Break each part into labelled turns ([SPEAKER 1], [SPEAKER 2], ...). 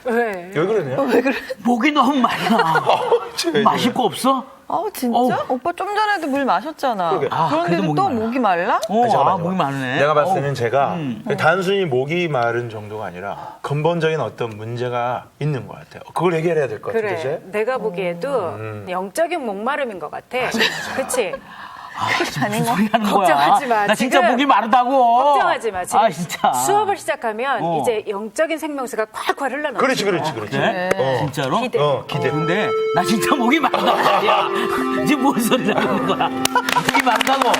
[SPEAKER 1] 왜?
[SPEAKER 2] 왜 그러냐?
[SPEAKER 3] 왜 그래?
[SPEAKER 4] 목이 너무 말라. 마실 거 없어?
[SPEAKER 3] 진짜? 오빠 좀 전에도 물 마셨잖아.
[SPEAKER 2] 그러게.
[SPEAKER 3] 그런데도
[SPEAKER 4] 그래도
[SPEAKER 3] 또
[SPEAKER 4] 목이
[SPEAKER 3] 목이 말라?
[SPEAKER 2] 잠깐만요.
[SPEAKER 4] 목이 마르네.
[SPEAKER 2] 내가 봤을 때는 제가 단순히 목이 마른 정도가 아니라 근본적인 어떤 문제가 있는 것 같아요. 그걸 해결해야 될 것 같은데.
[SPEAKER 1] 그래.
[SPEAKER 2] 이제?
[SPEAKER 1] 내가 보기에도 영적인 목마름인 것 같아. 그치?
[SPEAKER 3] 아닌 거.
[SPEAKER 4] 소리 하는 거야.
[SPEAKER 1] 걱정하지 마.
[SPEAKER 4] 나 진짜
[SPEAKER 1] 지금
[SPEAKER 4] 목이 마르다고.
[SPEAKER 1] 걱정하지 마. 지금
[SPEAKER 4] 진짜.
[SPEAKER 1] 수업을 시작하면 이제 영적인 생명수가 콸콸 흘러넘쳐.
[SPEAKER 2] 그렇지.
[SPEAKER 4] 그래?
[SPEAKER 2] 어.
[SPEAKER 4] 진짜로?
[SPEAKER 1] 기대.
[SPEAKER 2] 기대.
[SPEAKER 4] 근데 나 진짜 목이 마르다고. 야, 지금 뭔 소리 하는 거야? 목이 마르다고.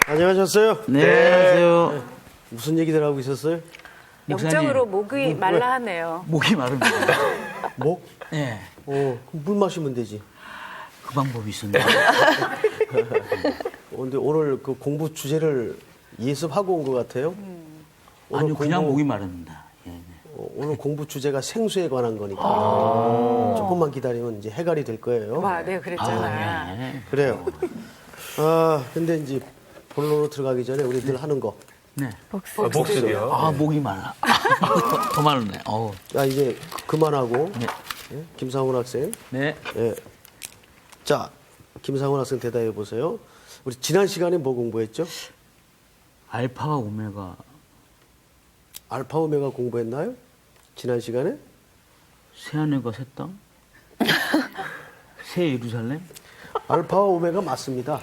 [SPEAKER 5] 안녕하셨어요?
[SPEAKER 4] 네, 안녕하세요.
[SPEAKER 5] 무슨 얘기들 하고 있었어요?
[SPEAKER 1] 영적으로 목이 말라 하네요.
[SPEAKER 4] 목이 마릅니다.
[SPEAKER 5] 목?
[SPEAKER 4] 예.
[SPEAKER 5] 그럼 물 마시면 되지.
[SPEAKER 4] 그 방법이 있었네.
[SPEAKER 5] 근데 오늘 그 공부 주제를 예습하고 온 것 같아요. 오늘
[SPEAKER 4] 아니요, 그냥 목이 마릅니다. 예.
[SPEAKER 5] 오늘 공부 주제가 생수에 관한 거니까 조금만 기다리면 이제 해결이 될 거예요.
[SPEAKER 1] 와, 내가 그랬잖아.
[SPEAKER 4] 네.
[SPEAKER 5] 그래요. 근데 이제 본론으로 들어가기 전에 우리 늘 하는 거.
[SPEAKER 4] 네.
[SPEAKER 2] 목소리요.
[SPEAKER 4] 목이 말라. 더 마르네.
[SPEAKER 5] 이제 그만하고.
[SPEAKER 4] 네.
[SPEAKER 5] 예? 김상훈 학생.
[SPEAKER 4] 네.
[SPEAKER 5] 예. 자, 김상훈 학생 대답해 보세요. 우리 지난 시간에 뭐 공부했죠?
[SPEAKER 4] 알파와 오메가.
[SPEAKER 5] 알파 오메가 공부했나요? 지난 시간에?
[SPEAKER 4] 새하늘과 새 땅? 새 예루살렘?
[SPEAKER 5] 알파와 오메가 맞습니다.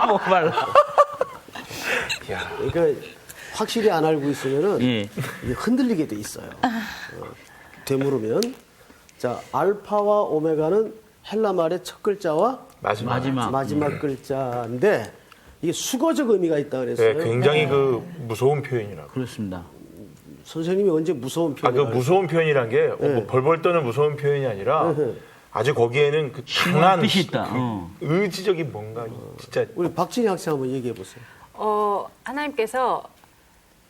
[SPEAKER 4] 목 말라.
[SPEAKER 5] 그러니까 확실히 안 알고 있으면은
[SPEAKER 4] 예.
[SPEAKER 5] 이게 흔들리게 돼 있어요. 되물으면 자 알파와 오메가는 헬라 말의 첫 글자와 마지막 글자인데 이게 수거적 의미가 있다 그랬어요.
[SPEAKER 2] 네, 굉장히 그 무서운 표현이라고.
[SPEAKER 4] 그렇습니다.
[SPEAKER 5] 선생님이 언제 무서운
[SPEAKER 2] 그
[SPEAKER 5] 표현을
[SPEAKER 2] 무서운 표현이란 게 뭐 벌벌 떠는 무서운 표현이 아니라 아주 거기에는 그 강한
[SPEAKER 4] 뜻이 있다.
[SPEAKER 2] 의지적인 뭔가 진짜
[SPEAKER 5] 우리 박진희 학생 한번 얘기해 보세요.
[SPEAKER 1] 하나님께서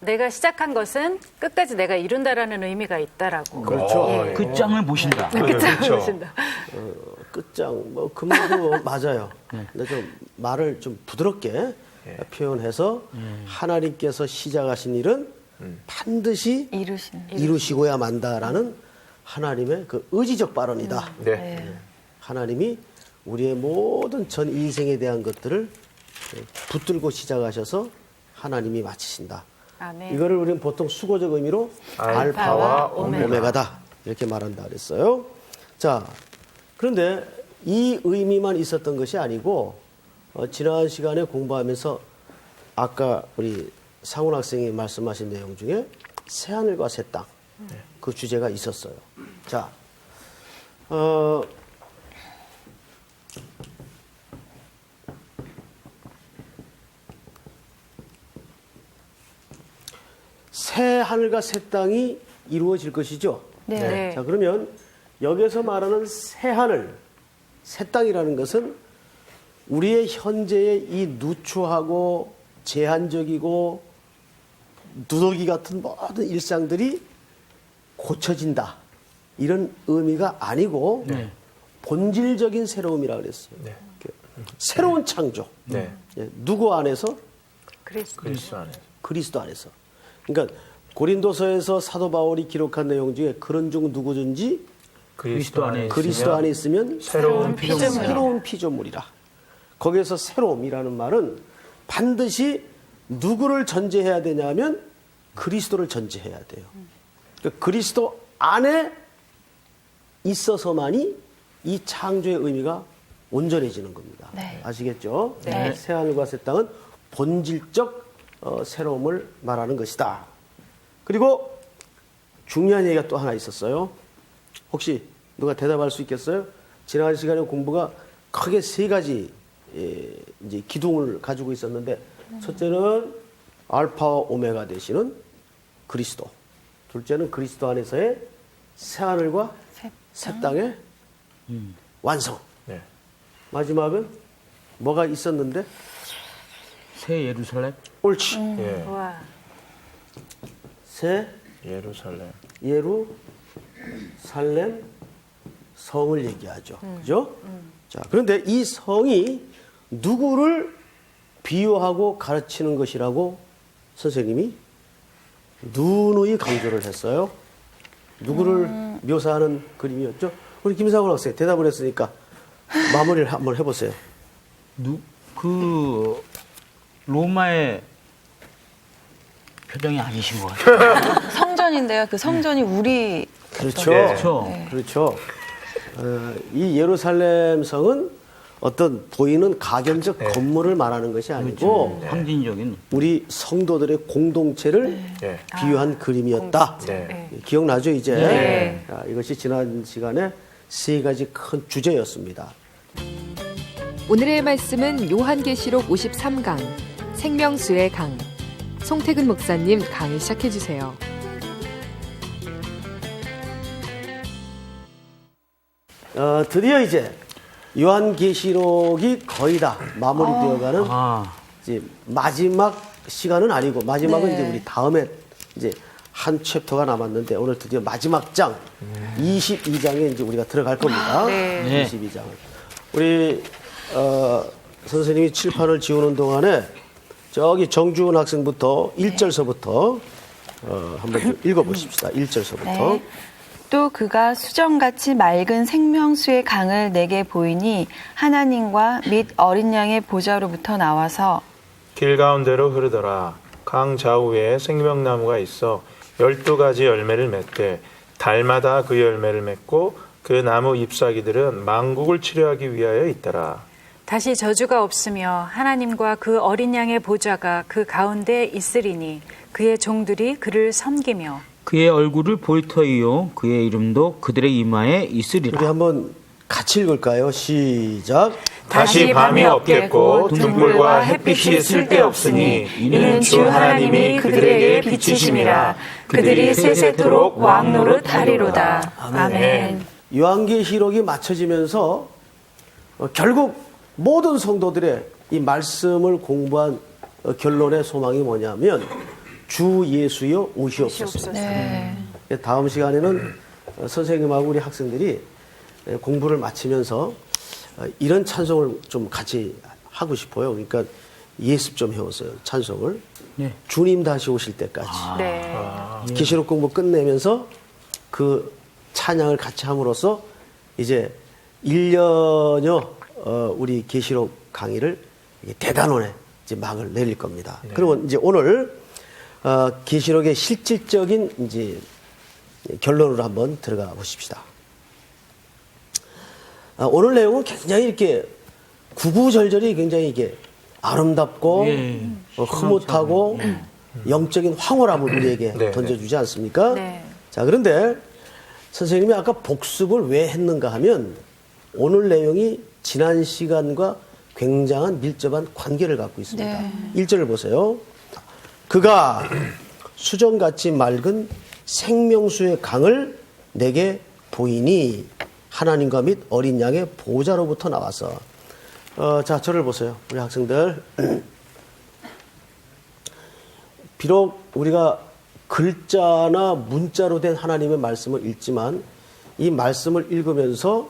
[SPEAKER 1] 내가 시작한 것은 끝까지 내가 이룬다라는 의미가 있다라고.
[SPEAKER 5] 그렇죠.
[SPEAKER 1] 예.
[SPEAKER 4] 끝장을 보신다.
[SPEAKER 1] 끝장을
[SPEAKER 2] 그렇죠.
[SPEAKER 1] 보신다.
[SPEAKER 5] 끝장 뭐 그 말도 맞아요. 근데 좀 말을 좀 부드럽게 표현해서 하나님께서 시작하신 일은 반드시 이루시고야 만다라는 하나님의 그 의지적 발언이다.
[SPEAKER 2] 네.
[SPEAKER 5] 하나님이 우리의 모든 전 인생에 대한 것들을 붙들고 시작하셔서 하나님이 마치신다.
[SPEAKER 1] 아멘.
[SPEAKER 5] 이거를 우리는 보통 수고적 의미로 알파와 오메가다 이렇게 말한다 그랬어요. 자, 그런데 이 의미만 있었던 것이 아니고 지난 시간에 공부하면서 아까 우리 상훈 학생이 말씀하신 내용 중에 새하늘과 새 땅 그 주제가 있었어요. 자, 새 하늘과 새 땅이 이루어질 것이죠.
[SPEAKER 1] 네.
[SPEAKER 5] 자, 그러면 여기서 말하는 새 하늘, 새 땅이라는 것은 우리의 현재의 이 누추하고 제한적이고 누더기 같은 모든 일상들이 고쳐진다. 이런 의미가 아니고 본질적인 새로움이라고 그랬어요.
[SPEAKER 2] 네.
[SPEAKER 5] 새로운 창조.
[SPEAKER 2] 네.
[SPEAKER 5] 누구 안에서?
[SPEAKER 2] 그리스도 안에.
[SPEAKER 5] 그리스도 안에서. 그러니까 고린도서에서 사도 바울이 기록한 내용 중에 그런 중 누구든지
[SPEAKER 4] 그리스도 안에
[SPEAKER 5] 있으면
[SPEAKER 2] 새로운
[SPEAKER 5] 피조물이라. 거기에서 새로움이라는 말은 반드시 누구를 전제해야 되냐면 그리스도를 전제해야 돼요. 그러니까 그리스도 안에 있어서만이 이 창조의 의미가 온전해지는 겁니다.
[SPEAKER 3] 네.
[SPEAKER 5] 아시겠죠?
[SPEAKER 1] 네.
[SPEAKER 5] 새하늘과 새 땅은 본질적 새로움을 말하는 것이다. 그리고 중요한 얘기가 또 하나 있었어요. 혹시 누가 대답할 수 있겠어요? 지난 시간에 공부가 크게 세 가지 이제 기둥을 가지고 있었는데 첫째는 알파와 오메가 되시는 그리스도. 둘째는 그리스도 안에서의 새하늘과 새 땅의 완성.
[SPEAKER 2] 네.
[SPEAKER 5] 마지막은 뭐가 있었는데?
[SPEAKER 4] 새 예루살렘?
[SPEAKER 5] 옳지.
[SPEAKER 2] 예.
[SPEAKER 1] 와.
[SPEAKER 5] 새
[SPEAKER 2] 예루살렘.
[SPEAKER 5] 예루살렘 성을 얘기하죠. 그죠? 자, 그런데 이 성이 누구를 비유하고 가르치는 것이라고 선생님이 누누이 강조를 했어요. 누구를 묘사하는 그림이었죠? 우리 김상훈 학생 대답을 했으니까 마무리를 한번 해보세요.
[SPEAKER 4] 그 로마의 표정이 아니신 것 같아요.
[SPEAKER 3] 성전인데요. 그 성전이 우리
[SPEAKER 5] 그렇죠.
[SPEAKER 2] 네.
[SPEAKER 4] 그렇죠.
[SPEAKER 5] 그렇죠. 이 예루살렘 성은 어떤 보이는 가견적 건물을 말하는 것이 아니고
[SPEAKER 4] 상징적인.
[SPEAKER 5] 우리 성도들의 공동체를
[SPEAKER 2] 네.
[SPEAKER 5] 비유한 그림이었다.
[SPEAKER 2] 네.
[SPEAKER 5] 기억나죠, 이제?
[SPEAKER 1] 네.
[SPEAKER 5] 이것이 지난 시간에 세 가지 큰 주제였습니다.
[SPEAKER 6] 오늘의 말씀은 요한계시록 53강 생명수의 강. 송태근 목사님 강의 시작해 주세요.
[SPEAKER 5] 드디어 이제 요한계시록이 거의 다 마무리되어가는 이제 마지막 시간은 아니고 마지막은
[SPEAKER 3] 네.
[SPEAKER 5] 이제 우리 다음에 이제 한 챕터가 남았는데 오늘 드디어 마지막 장 22장에 이제 우리가 들어갈 겁니다.
[SPEAKER 3] 네.
[SPEAKER 5] 22장. 우리 선생님이 칠판을 지우는 동안에 저기 정주은 학생부터 1절서부터 한번 좀 읽어보십시다. 1절서부터.
[SPEAKER 3] 네. 또 그가 수정같이 맑은 생명수의 강을 내게 보이니 하나님과 및 어린 양의 보좌로부터 나와서
[SPEAKER 2] 길 가운데로 흐르더라. 강 좌우에 생명나무가 있어 12가지 열매를 맺되 달마다 그 열매를 맺고 그 나무 잎사귀들은 만국을 치료하기 위하여 있더라.
[SPEAKER 1] 다시 저주가 없으며 하나님과 그 어린 양의 보좌가 그 가운데 있으리니 그의 종들이 그를 섬기며
[SPEAKER 4] 그의 얼굴을 볼 터이요 그의 이름도 그들의 이마에 있으리라.
[SPEAKER 5] 우리 한번 같이 읽을까요? 시작.
[SPEAKER 2] 다시 밤이 없겠고 등불과 햇빛이 쓸데없으니 이는 주 하나님이 그들에게 비치심이라. 그들이 세세토록 왕 노릇하리로다. 아멘.
[SPEAKER 5] 요한계시록이 맞춰지면서 결국 모든 성도들의 이 말씀을 공부한 결론의 소망이 뭐냐면 주 예수여 오시옵소서.
[SPEAKER 3] 네.
[SPEAKER 5] 다음 시간에는 선생님하고 우리 학생들이 공부를 마치면서 이런 찬송을 좀 같이 하고 싶어요. 그러니까 예습 좀 해오세요. 찬송을.
[SPEAKER 4] 네.
[SPEAKER 5] 주님 다시 오실 때까지.
[SPEAKER 1] 네.
[SPEAKER 5] 계시록 공부 끝내면서 그 찬양을 같이 함으로써 이제 1년여 우리 계시록 강의를 대단원에 이제 막을 내릴 겁니다. 그러면 이제 오늘 계시록의 실질적인 이제 결론으로 한번 들어가 보십시다. 오늘 내용은 굉장히 이렇게 구구절절이 굉장히 이게 아름답고 흐뭇하고 영적인 황홀함을 우리에게
[SPEAKER 2] 네.
[SPEAKER 5] 던져주지 않습니까?
[SPEAKER 1] 네.
[SPEAKER 5] 자, 그런데 선생님이 아까 복습을 왜 했는가 하면 오늘 내용이 지난 시간과 굉장한 밀접한 관계를 갖고 있습니다.
[SPEAKER 3] 네.
[SPEAKER 5] 1절을 보세요. 그가 수정같이 맑은 생명수의 강을 내게 보이니 하나님과 및 어린 양의 보좌로부터 나와서 자, 저를 보세요. 우리 학생들. 비록 우리가 글자나 문자로 된 하나님의 말씀을 읽지만 이 말씀을 읽으면서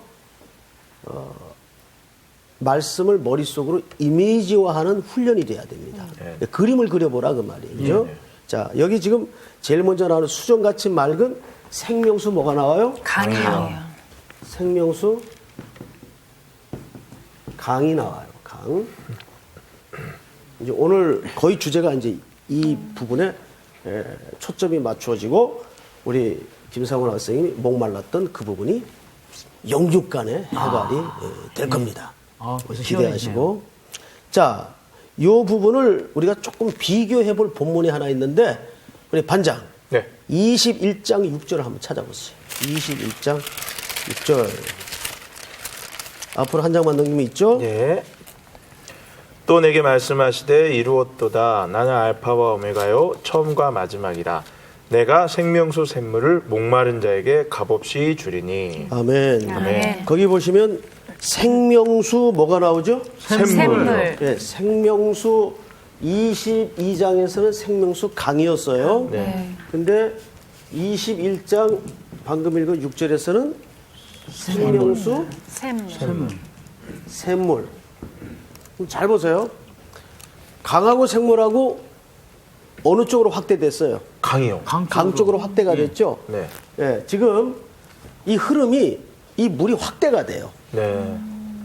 [SPEAKER 5] 말씀을 머릿속으로 이미지화하는 훈련이 돼야 됩니다.
[SPEAKER 2] 네.
[SPEAKER 5] 그림을 그려보라 그 말이에요. 자, 여기 지금 제일 먼저 나오는 수정같이 맑은 생명수 뭐가 나와요?
[SPEAKER 1] 강이요.
[SPEAKER 5] 생명수 강이 나와요. 강. 이제 오늘 거의 주제가 이제 이 부분에 초점이 맞추어지고 우리 김상훈 학생이 목말랐던 그 부분이 영육간의 해갈이 될 겁니다. 그래서 기대하시고. 자, 이 부분을 우리가 조금 비교해 볼 본문이 하나 있는데 우리 반장.
[SPEAKER 2] 네.
[SPEAKER 5] 21장 6절을 한번 찾아보세요. 21장 6절. 앞으로 한 장만 넘기면 있죠?
[SPEAKER 2] 예. 또 내게 말씀하시되 이루었도다. 나는 알파와 오메가요 처음과 마지막이라. 내가 생명수 샘물을 목마른 자에게 값없이 주리니.
[SPEAKER 5] 아멘.
[SPEAKER 1] 아멘.
[SPEAKER 5] 거기 보시면 생명수 뭐가 나오죠?
[SPEAKER 1] 샘물.
[SPEAKER 5] 네, 생명수 22장에서는 생명수 강이었어요.
[SPEAKER 2] 네.
[SPEAKER 5] 근데 21장 방금 읽은 6절에서는 생명수
[SPEAKER 1] 샘물.
[SPEAKER 5] 샘물. 잘 보세요. 강하고 생물하고 어느 쪽으로 확대됐어요?
[SPEAKER 2] 강이요.
[SPEAKER 5] 강 쪽으로 확대가 됐죠?
[SPEAKER 2] 네.
[SPEAKER 5] 예, 지금 이 흐름이 이 물이 확대가 돼요.
[SPEAKER 2] 네.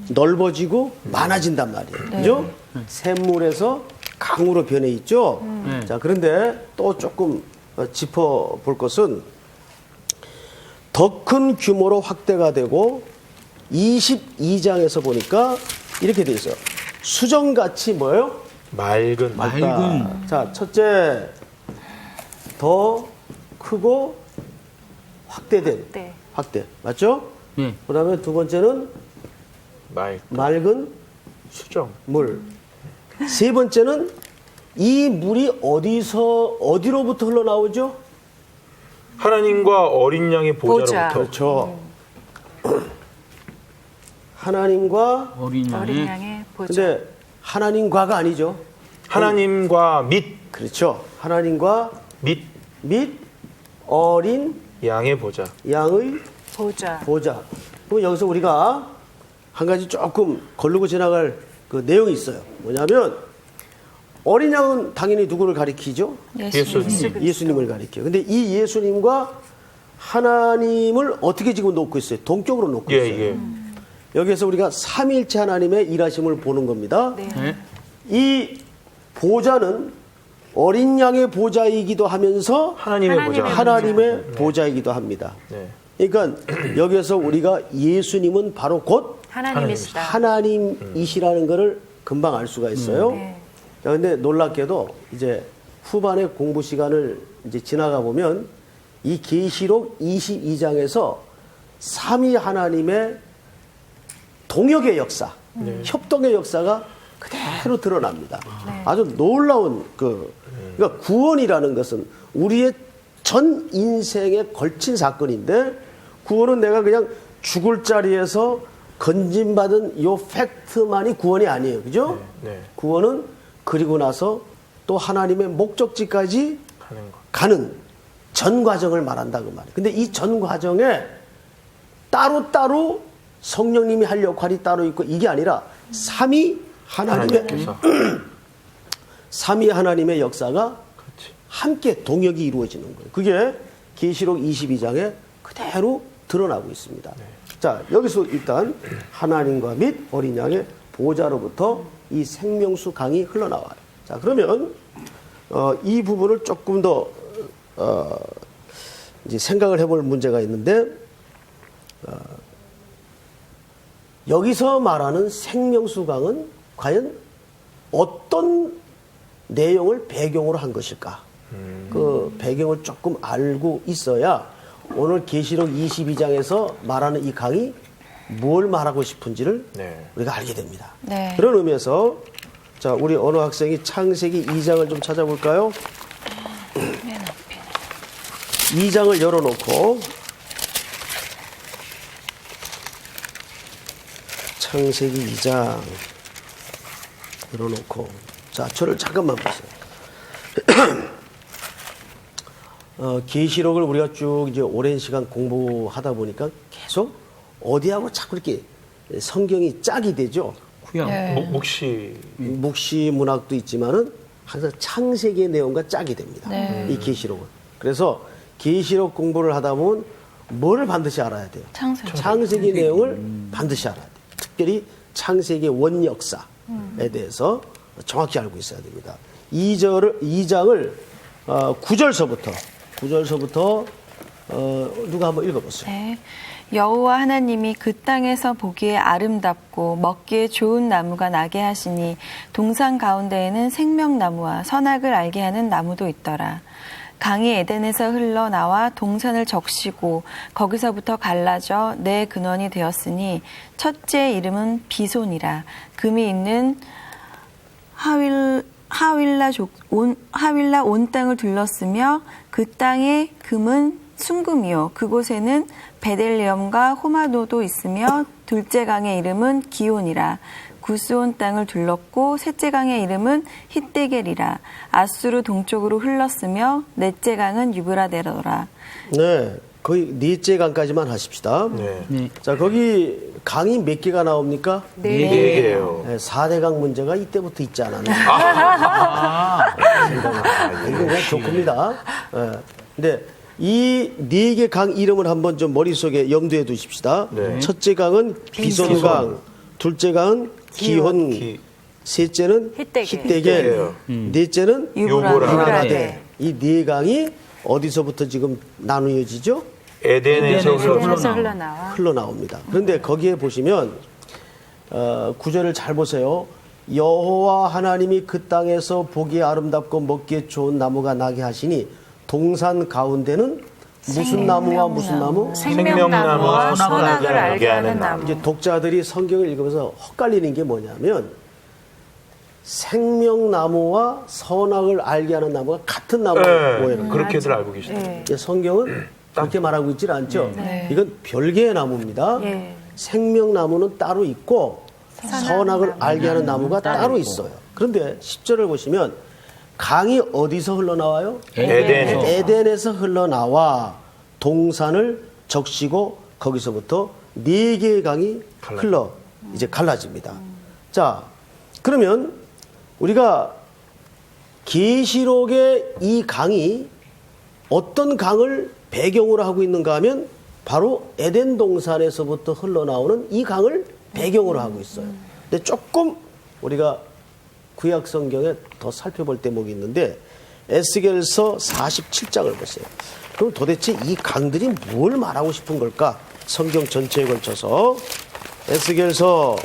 [SPEAKER 5] 넓어지고 많아진단 말이에요. 그죠? 샘물에서 강으로 변해 있죠? 자, 그런데 또 조금 짚어볼 것은 더 큰 규모로 확대가 되고 22장에서 보니까 이렇게 돼 있어요. 수정같이 뭐예요?
[SPEAKER 2] 맑은.
[SPEAKER 4] 맑은.
[SPEAKER 5] 자, 첫째, 더 크고 확대된.
[SPEAKER 1] 네.
[SPEAKER 5] 확대. 맞죠?
[SPEAKER 4] 네.
[SPEAKER 5] 그 다음에 두 번째는 맑은
[SPEAKER 2] 수정.
[SPEAKER 5] 물. 세 번째는 이 물이 어디로부터 흘러나오죠?
[SPEAKER 2] 하나님과 어린 양의 보좌로부터.
[SPEAKER 5] 그렇죠. 하나님과
[SPEAKER 4] 어린
[SPEAKER 1] 어린
[SPEAKER 4] 양의
[SPEAKER 1] 양의 보좌.
[SPEAKER 5] 근데 하나님과가 아니죠.
[SPEAKER 2] 하나님과 및
[SPEAKER 5] 그렇죠. 하나님과 및 어린
[SPEAKER 2] 양의 보좌.
[SPEAKER 5] 양의
[SPEAKER 1] 보좌.
[SPEAKER 5] 보좌. 그럼 여기서 우리가 한 가지 조금 거르고 지나갈 그 내용이 있어요. 뭐냐면 어린 양은 당연히 누구를 가리키죠?
[SPEAKER 2] 예수님.
[SPEAKER 5] 예수님을 가리켜요. 근데 이 예수님과 하나님을 어떻게 지금 놓고 있어요? 동격으로 놓고 있어요.
[SPEAKER 2] 예.
[SPEAKER 5] 여기에서 우리가 삼위일체 하나님의 일하심을 보는 겁니다.
[SPEAKER 1] 네.
[SPEAKER 4] 네.
[SPEAKER 5] 이 보좌는 어린 양의 보좌이기도 하면서
[SPEAKER 2] 하나님의 보좌.
[SPEAKER 5] 하나님의 보좌이기도 합니다.
[SPEAKER 2] 네.
[SPEAKER 5] 그러니까 여기에서 우리가 예수님은 바로 곧
[SPEAKER 1] 하나님이시다.
[SPEAKER 5] 하나님이시라는 것을 금방 알 수가 있어요.
[SPEAKER 1] 네.
[SPEAKER 5] 그런데 놀랍게도 이제 후반에 공부 시간을 이제 지나가 보면 이 계시록 22장에서 삼위 하나님의 동역의 역사, 협동의 역사가 그대로 드러납니다.
[SPEAKER 1] 네.
[SPEAKER 5] 아주 놀라운 그러니까 구원이라는 것은 우리의 전 인생에 걸친 사건인데 구원은 내가 그냥 죽을 자리에서 건진받은 요 팩트만이 구원이 아니에요. 그죠?
[SPEAKER 2] 네.
[SPEAKER 5] 구원은 그리고 나서 또 하나님의 목적지까지
[SPEAKER 2] 하는 것.
[SPEAKER 5] 가는 전 과정을 말한다 그 말이에요. 근데 이 전 과정에 따로따로 성령님이 할 역할이 따로 있고 이게 아니라 삼위
[SPEAKER 2] 하나님께서.
[SPEAKER 5] 삼위 하나님의 역사가
[SPEAKER 2] 그렇지.
[SPEAKER 5] 함께 동역이 이루어지는 거예요. 그게 계시록 22장에 그대로 드러나고 있습니다. 자, 여기서 일단 하나님과 및 어린 양의 보좌로부터 이 생명수 강이 흘러나와요. 자, 그러면 이 부분을 조금 더 이제 생각을 해볼 문제가 있는데 여기서 말하는 생명수 강은 과연 어떤 내용을 배경으로 한 것일까? 그 배경을 조금 알고 있어야 오늘 계시록 22장에서 말하는 이 강이 뭘 말하고 싶은지를
[SPEAKER 2] 네.
[SPEAKER 5] 우리가 알게 됩니다.
[SPEAKER 3] 네.
[SPEAKER 5] 그런 의미에서 자, 우리 언어 학생이 창세기 2장을 좀 찾아볼까요? 2장을 열어놓고 창세기 2장 열어놓고 자, 저를 잠깐만 보세요. 계시록을 우리가 쭉 이제 오랜 시간 공부하다 보니까 계속 어디하고 자꾸 이렇게 성경이 짝이 되죠.
[SPEAKER 4] 구약.
[SPEAKER 3] 네.
[SPEAKER 2] 묵시.
[SPEAKER 5] 묵시 문학도 있지만은 항상 창세기의 내용과 짝이 됩니다.
[SPEAKER 3] 네.
[SPEAKER 5] 이 계시록은. 그래서 계시록 공부를 하다 보면 뭐를 반드시 알아야 돼요? 창세기 내용을 반드시 알아야 돼요. 특별히 창세기의 원역사에 대해서 정확히 알고 있어야 됩니다. 2장을 9절서부터 누가 한번 읽어보세요.
[SPEAKER 3] 네. 여호와 하나님이 그 땅에서 보기에 아름답고 먹기에 좋은 나무가 나게 하시니 동산 가운데에는 생명나무와 선악을 알게 하는 나무도 있더라. 강이 에덴에서 흘러나와 동산을 적시고 거기서부터 갈라져 내 근원이 되었으니 첫째 이름은 비손이라. 금이 있는 하윌라 온 땅을 둘렀으며 그 땅의 금은 순금이요 그곳에는 베델레헴과 호마노도 있으며 둘째 강의 이름은 기온이라. 구스온 땅을 둘렀고 셋째 강의 이름은 히데겔이라. 아수르 동쪽으로 흘렀으며 넷째 강은 유브라데로라.
[SPEAKER 5] 네. 거의 넷째 강까지만 하십시다.
[SPEAKER 2] 네.
[SPEAKER 4] 네.
[SPEAKER 5] 자, 거기 강이 몇 개가 나옵니까?
[SPEAKER 1] 네.
[SPEAKER 2] 네 개예요.
[SPEAKER 5] 네, 4대강 문제가 이때부터 있지 않았나. 이거 그냥 조금입니다. 예. 근데 이 네 개 강 이름을 한번 좀 머릿속에 염두에 두십시다.
[SPEAKER 2] 네.
[SPEAKER 5] 첫째 강은 비손강, 둘째 강은 기혼,
[SPEAKER 2] 기-
[SPEAKER 5] 셋째는
[SPEAKER 1] 히데겔.
[SPEAKER 5] 히데겔, 넷째는
[SPEAKER 2] 유브라데.
[SPEAKER 5] 유브라데. 이 네 강이 어디서부터 지금 나누어지죠?
[SPEAKER 2] 에덴에서
[SPEAKER 1] 에덴에서
[SPEAKER 2] 흘러나온
[SPEAKER 1] 흘러나와
[SPEAKER 5] 흘러나옵니다. 그런데 거기에 보시면 구절을 잘 보세요. 여호와 하나님이 그 땅에서 보기에 아름답고 먹기에 좋은 나무가 나게 하시니 동산 가운데는 무슨 나무와 무슨 나무?
[SPEAKER 1] 생명나무와 선악을 알게 하는 나무.
[SPEAKER 5] 이제 독자들이 성경을 읽으면서 헛갈리는 게 뭐냐면 생명나무와 선악을 알게 하는 나무가 같은 나무
[SPEAKER 2] 네,
[SPEAKER 5] 모양.
[SPEAKER 2] 그렇게들 알고 계시죠.
[SPEAKER 5] 성경은 그렇게 말하고 있질 않죠. 이건 별개의 나무입니다.
[SPEAKER 1] 예.
[SPEAKER 5] 생명나무는 따로 있고 선악을 알게 하는 나무가 따로 있어요. 그런데 10절을 보시면 강이 어디서 흘러나와요?
[SPEAKER 2] 에덴에서.
[SPEAKER 5] 에덴에서 흘러나와 동산을 적시고 거기서부터 네 개의 강이 이제 갈라집니다. 자, 그러면 우리가 계시록의 이 강이 어떤 강을 배경으로 하고 있는가 하면 바로 에덴 동산에서부터 흘러나오는 이 강을 배경으로 하고 있어요. 근데 조금 우리가 구약 성경에 더 살펴볼 대목이 있는데 에스겔서 47장을 보세요. 그럼 도대체 이 강들이 뭘 말하고 싶은 걸까? 성경 전체에 걸쳐서 에스겔서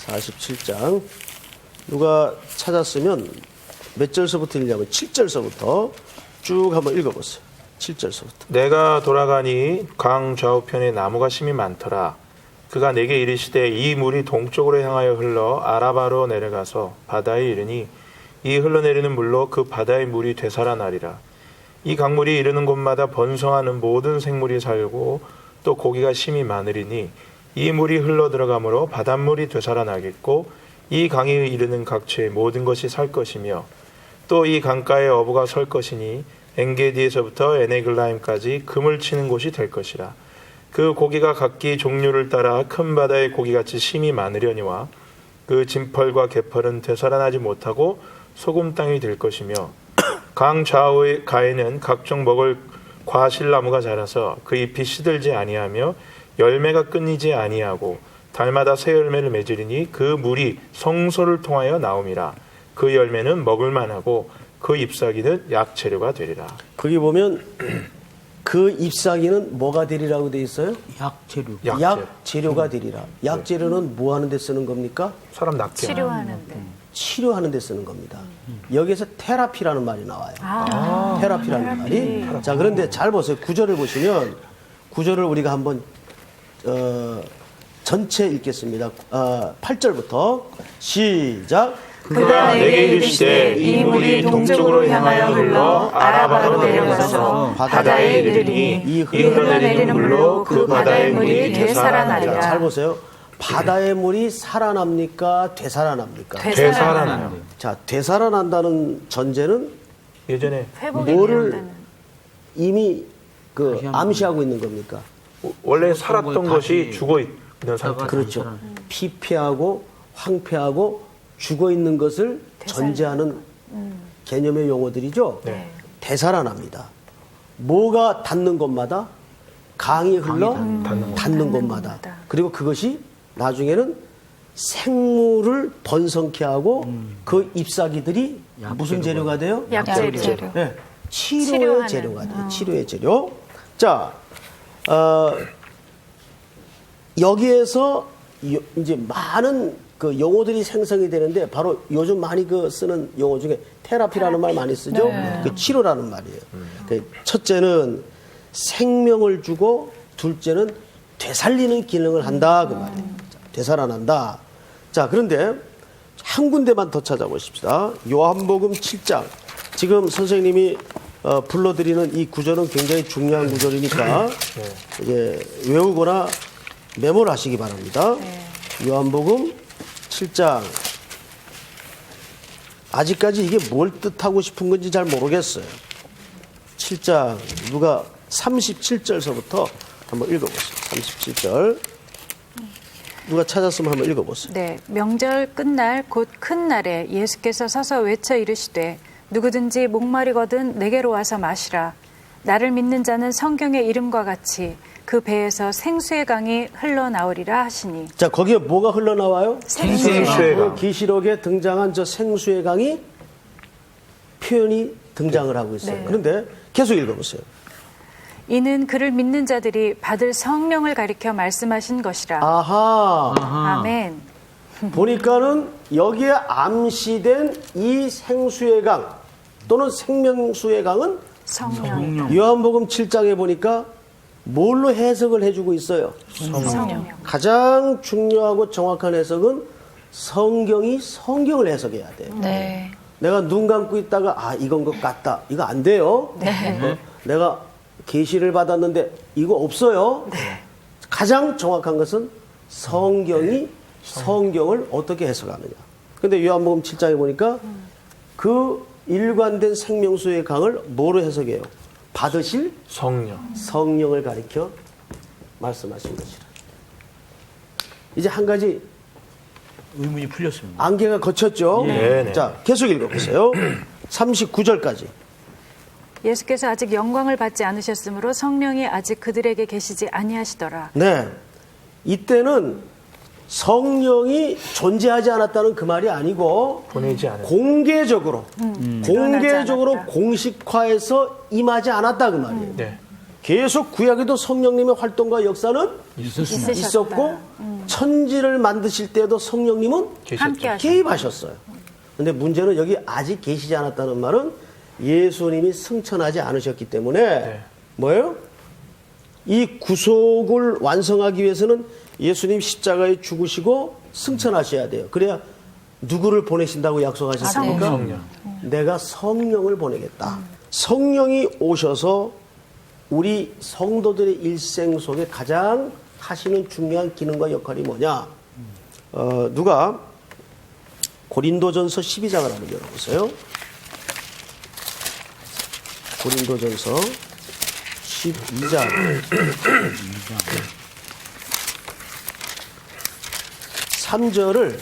[SPEAKER 5] 47장 누가 찾았으면 몇 절서부터 읽냐면 7절서부터 쭉 한번 읽어보세요. 7절서부터.
[SPEAKER 2] 내가 돌아가니 강 좌우편에 나무가 심이 많더라. 그가 내게 이르시되 이 물이 동쪽으로 향하여 흘러 아라바로 내려가서 바다에 이르니 이 흘러내리는 물로 그 바다의 물이 되살아나리라. 이 강물이 이르는 곳마다 번성하는 모든 생물이 살고 또 고기가 심이 많으리니 이 물이 흘러 들어가므로 바닷물이 되살아나겠고 이 강이 이르는 각처의 모든 것이 살 것이며 또 이 강가에 어부가 설 것이니 엔게디에서부터 에네글라임까지 금을 치는 곳이 될 것이라. 그 고기가 각기 종류를 따라 큰 바다의 고기같이 심이 많으려니와 그 진펄과 개펄은 되살아나지 못하고 소금 땅이 될 것이며 강 좌우의 가에는 각종 먹을 과실나무가 자라서 그 잎이 시들지 아니하며 열매가 끊이지 아니하고 달마다 새 열매를 맺으리니 그 물이 성소를 통하여 나옴이라. 그 열매는 먹을 만하고 그 잎사귀는 약재료가 되리라.
[SPEAKER 5] 거기 보면 그 잎사귀는 뭐가 되리라고 돼 있어요?
[SPEAKER 4] 약재료.
[SPEAKER 5] 약재료가 되리라. 약재료는 뭐 하는 데 쓰는 겁니까?
[SPEAKER 2] 사람 낫게
[SPEAKER 1] 치료하는데.
[SPEAKER 5] 치료하는 데 쓰는 겁니다. 여기서 테라피라는 말이 나와요. 테라피라는 말이. 자, 그런데 잘 보세요. 구절을 보시면 구절을 우리가 한번 전체 읽겠습니다. 8절부터 시작.
[SPEAKER 1] 그가 내게 이르시되 이 물이 동쪽으로 향하여 흘러 아라바로 내려가서 바다에 이르니 이 흘러내리는 물로 그 바다의 물이 되살아나리라.
[SPEAKER 5] 잘 보세요. 바다의 물이 살아납니까? 되살아납니까?
[SPEAKER 2] 되살아나요.
[SPEAKER 5] 자, 되살아난다는 전제는
[SPEAKER 2] 예전에
[SPEAKER 1] 회복이
[SPEAKER 5] 뭐를
[SPEAKER 1] 된다는.
[SPEAKER 5] 이미 그 암시하고 있는 겁니까?
[SPEAKER 2] 원래 살았던
[SPEAKER 4] 다시
[SPEAKER 2] 것이 죽어 있는 상태.
[SPEAKER 5] 그렇죠. 피폐하고 황폐하고 죽어 있는 것을 전제하는 개념의 용어들이죠.
[SPEAKER 2] 네.
[SPEAKER 5] 되살아납니다. 뭐가 닿는 곳마다 강이 흘러 닿는 곳마다. 그리고 그것이 나중에는 생물을 번성케 하고 그 잎사귀들이 무슨 재료가 돼요?
[SPEAKER 1] 약재료.
[SPEAKER 5] 네. 치료의
[SPEAKER 1] 치료하는.
[SPEAKER 5] 재료가 돼요. 치료의 재료. 자, 여기에서 이제 많은 그 용어들이 생성이 되는데 바로 요즘 많이 그 쓰는 용어 중에 테라피라는 말 많이 쓰죠. 그 치료라는 말이에요. 그 첫째는 생명을 주고 둘째는 되살리는 기능을 한다 그 말이에요. 되살아난다. 자, 그런데 한 군데만 더 찾아보십시다. 요한복음 7장. 지금 선생님이 불러드리는 이 구절은 굉장히 중요한 구절이니까 이제 외우거나 메모를 하시기 바랍니다. 요한복음 7장 아직까지 이게 뭘 뜻하고 싶은 건지 잘 모르겠어요. 7장 누가 37절서부터 한번 읽어보세요. 37절 누가 찾았으면 한번 읽어보세요.
[SPEAKER 7] 네, 명절 끝날 곧 큰 날에 예수께서 서서 외쳐 이르시되 누구든지 목마르거든 내게로 와서 마시라. 나를 믿는 자는 성경의 이름과 같이 그 배에서 생수의 강이 흘러나오리라 하시니.
[SPEAKER 5] 자, 거기에 뭐가 흘러나와요?
[SPEAKER 2] 생수의 강.
[SPEAKER 5] 계시록에 등장한 저 생수의 강이 표현이 등장을 하고 있어요.
[SPEAKER 7] 네.
[SPEAKER 5] 그런데 계속 읽어보세요.
[SPEAKER 7] 이는 그를 믿는 자들이 받을 성령을 가리켜 말씀하신 것이라.
[SPEAKER 5] 아하.
[SPEAKER 7] 아멘.
[SPEAKER 5] 보니까는 여기에 암시된 이 생수의 강 또는 생명수의 강은
[SPEAKER 7] 성령.
[SPEAKER 5] 요한복음 7장에 보니까 뭘로 해석을 해주고 있어요?
[SPEAKER 7] 성령.
[SPEAKER 5] 가장 중요하고 정확한 해석은 성경이 성경을 해석해야 돼요.
[SPEAKER 3] 네.
[SPEAKER 5] 내가 눈 감고 있다가 이건 것 같다. 이거 안 돼요. 내가 계시를 받았는데 이거 없어요. 가장 정확한 것은 성경이 성경을 어떻게 해석하느냐. 근데 요한복음 7장에 보니까 그 일관된 생명수의 강을 뭐로 해석해요? 받으실 성령을 가리켜 말씀하신 것이라. 이제 한 가지
[SPEAKER 4] 의문이 풀렸습니다.
[SPEAKER 5] 안개가 걷혔죠?
[SPEAKER 2] 네.
[SPEAKER 5] 자, 계속 읽어보세요. 39절까지.
[SPEAKER 7] 예수께서 아직 영광을 받지 않으셨으므로 성령이 아직 그들에게 계시지 아니하시더라.
[SPEAKER 5] 네. 이때는 성령이 존재하지 않았다는 그 말이 아니고
[SPEAKER 2] 보내지 않은
[SPEAKER 5] 공개적으로
[SPEAKER 7] 않았다.
[SPEAKER 5] 공식화해서 임하지 않았다 그 말이에요.
[SPEAKER 2] 네.
[SPEAKER 5] 계속 구약에도 성령님의 활동과 역사는
[SPEAKER 7] 있으셨다.
[SPEAKER 5] 있었고 천지를 만드실 때도 성령님은
[SPEAKER 7] 함께 하셨다.
[SPEAKER 5] 개입하셨어요. 근데 문제는 여기 아직 계시지 않았다는 말은 예수님이 승천하지 않으셨기 때문에 뭐예요? 이 구속을 완성하기 위해서는 예수님 십자가에 죽으시고 승천하셔야 돼요. 그래야 누구를 보내신다고 약속하셨습니까?
[SPEAKER 2] 성령.
[SPEAKER 5] 내가 성령을 보내겠다. 성령이 오셔서 우리 성도들의 일생 속에 가장 하시는 중요한 기능과 역할이 뭐냐? 누가 고린도전서 12장을 한번 열어보세요. 고린도전서 12장 3절을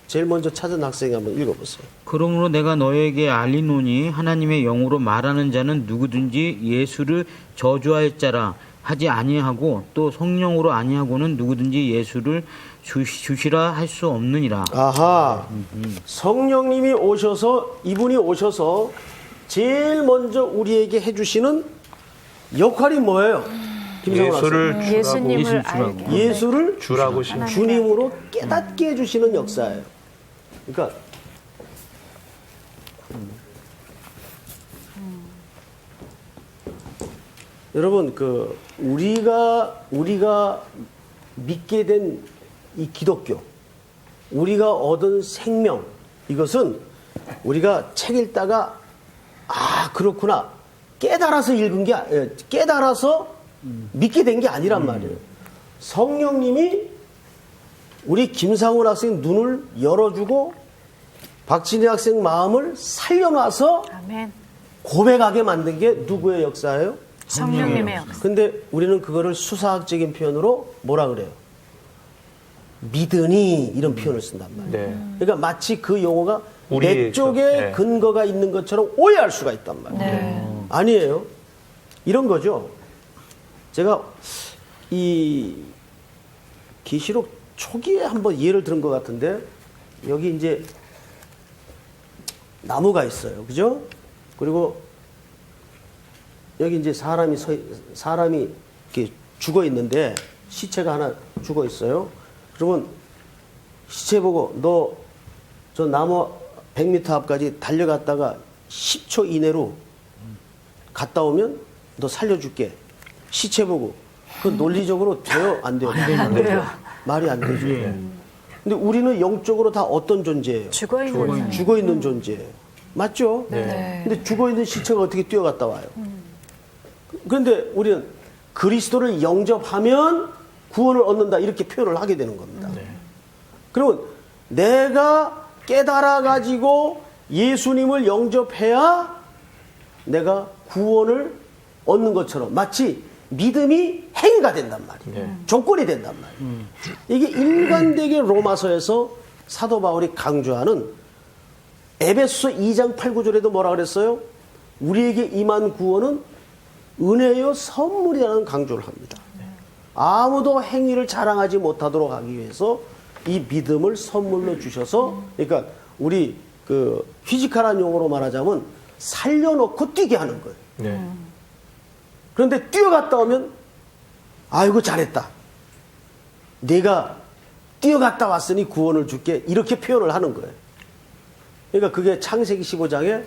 [SPEAKER 5] 제일 먼저 찾은 학생이 한번 읽어보세요.
[SPEAKER 8] 그러므로 내가 너에게 알리노니 하나님의 영으로 말하는 자는 누구든지 예수를 저주할 자라 하지 아니하고 또 성령으로 아니하고는 누구든지 예수를 주시라 할 수 없느니라.
[SPEAKER 5] 아하. 성령님이 오셔서 이분이 오셔서 제일 먼저 우리에게 해주시는 역할이 뭐예요?
[SPEAKER 2] 예수를
[SPEAKER 7] 예수님을 알게.
[SPEAKER 5] 예수를
[SPEAKER 2] 주라고
[SPEAKER 5] 주님으로 깨닫게 해주시는 역사예요. 그러니까 여러분 그 우리가 믿게 된 이 기독교, 우리가 얻은 생명, 이것은 우리가 책 읽다가 그렇구나 깨달아서 읽은 게 깨달아서 믿게 된 게 아니란 말이에요. 성령님이 우리 김상훈 학생 눈을 열어주고 박진희 학생 마음을 살려놔서
[SPEAKER 7] 아멘.
[SPEAKER 5] 고백하게 만든 게 누구의 역사예요?
[SPEAKER 7] 성령님의 역사.
[SPEAKER 5] 근데 우리는 그거를 수사학적인 표현으로 뭐라 그래요? 믿으니 이런 표현을 쓴단 말이에요.
[SPEAKER 2] 네.
[SPEAKER 5] 그러니까 마치 그 용어가 내
[SPEAKER 2] 우리의
[SPEAKER 5] 쪽에
[SPEAKER 2] 네.
[SPEAKER 5] 근거가 있는 것처럼 오해할 수가 있단 말이에요. 아니에요. 이런 거죠. 제가 이 계시록 초기에 한번 예를 들은 것 같은데 여기 이제 나무가 있어요. 그죠? 그리고 여기 이제 사람이 이렇게 죽어 있는데 시체가 하나 죽어 있어요. 그러면 시체 보고 너 저 나무 100m 앞까지 달려갔다가 10초 이내로 갔다 오면 너 살려줄게. 시체 보고 그 논리적으로 돼요? 안 돼요?
[SPEAKER 7] 안 돼요.
[SPEAKER 5] 말이 안 되죠. 근데 우리는 영적으로 다 어떤 존재예요? 죽어 있는 존재예요. 맞죠?
[SPEAKER 3] 네.
[SPEAKER 5] 근데 죽어 있는 시체가 어떻게 뛰어갔다 와요? 그런데 우리는 그리스도를 영접하면 구원을 얻는다 이렇게 표현을 하게 되는 겁니다. 그러면 내가 깨달아가지고 예수님을 영접해야 내가 구원을 얻는 것처럼 마치 믿음이 행위가 된단 말이에요. 조건이 된단 말이에요. 이게 일관되게 로마서에서 사도 바울이 강조하는 에베소서 2장 8, 9절에도 뭐라 그랬어요? 우리에게 임한 구원은 은혜요 선물이라는 강조를 합니다. 아무도 행위를 자랑하지 못하도록 하기 위해서 이 믿음을 선물로 주셔서, 그러니까 우리 그 피지컬한 용어로 말하자면 살려놓고 뛰게 하는 거예요.
[SPEAKER 2] 네.
[SPEAKER 5] 그런데 뛰어갔다 오면 아이고 잘했다. 내가 뛰어갔다 왔으니 구원을 줄게. 이렇게 표현을 하는 거예요. 그러니까 그게 창세기 15장에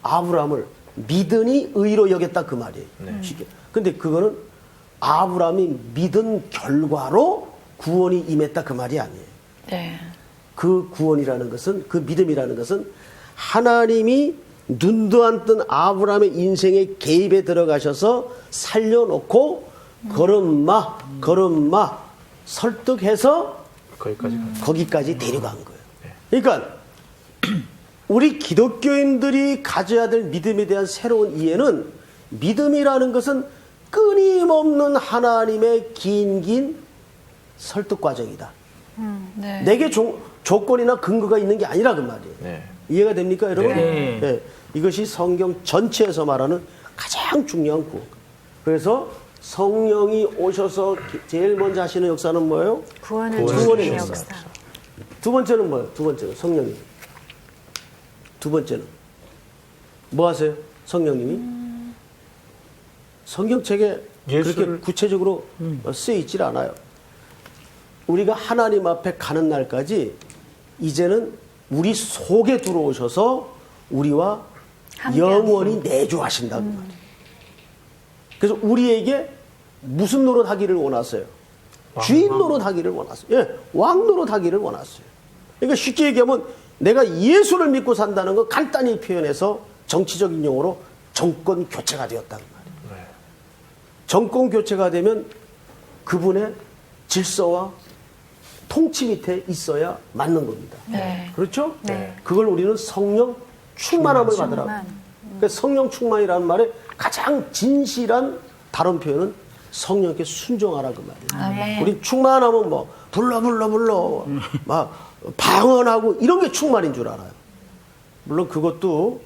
[SPEAKER 5] 아브라함을 믿으니 의로 여겼다 그 말이에요. 쉽게. 근데 그거는 아브라함이 믿은 결과로 구원이 임했다 그 말이 아니에요.
[SPEAKER 3] 네.
[SPEAKER 5] 그 구원이라는 것은, 그 믿음이라는 것은 하나님이 눈도 안 뜬 아브라함의 인생의 개입에 들어가셔서 살려놓고 걸음마 설득해서 거기까지 데려간 거예요. 그러니까 우리 기독교인들이 가져야 될 믿음에 대한 새로운 이해는, 믿음이라는 것은 끊임없는 하나님의 긴 설득 과정이다.
[SPEAKER 3] 네.
[SPEAKER 5] 내게 조건이나 근거가 있는 게 아니라 그 말이에요.
[SPEAKER 2] 네.
[SPEAKER 5] 이해가 됩니까, 여러분?
[SPEAKER 8] 네.
[SPEAKER 5] 네. 이것이 성경 전체에서 말하는 가장 중요한 구원. 그래서 성령이 오셔서 제일 먼저 하시는 역사는 뭐예요?
[SPEAKER 7] 구원을
[SPEAKER 5] 구원의
[SPEAKER 7] 주시는
[SPEAKER 5] 역사.
[SPEAKER 7] 역사.
[SPEAKER 5] 두 번째는 뭐예요? 두 번째는 성령님. 두 번째는 뭐 하세요? 성령님이 성경책에 그렇게 구체적으로 쓰여 있질 않아요. 우리가 하나님 앞에 가는 날까지 이제는 우리 속에 들어오셔서 우리와 영원히 내주하신다는 말이에요. 그래서 우리에게 무슨 노릇하기를 원하세요? 주인 노릇하기를 원하세요. 예, 왕 노릇하기를 원하세요. 그러니까 쉽게 얘기하면 내가 예수를 믿고 산다는 거 간단히 표현해서 정치적인 용어로 정권 교체가 되었다는 말이에요. 정권 교체가 되면 그분의 질서와 통치 밑에 있어야 맞는 겁니다.
[SPEAKER 3] 네.
[SPEAKER 5] 그렇죠?
[SPEAKER 7] 네.
[SPEAKER 5] 그걸 우리는 성령 충만함을 받으라고. 그러니까 성령 충만이라는 말의 가장 진실한 다른 표현은 성령께 순종하라 그 말이에요. 우리 충만하면 뭐 불러 막 방언하고 이런 게 충만인 줄 알아요. 물론 그것도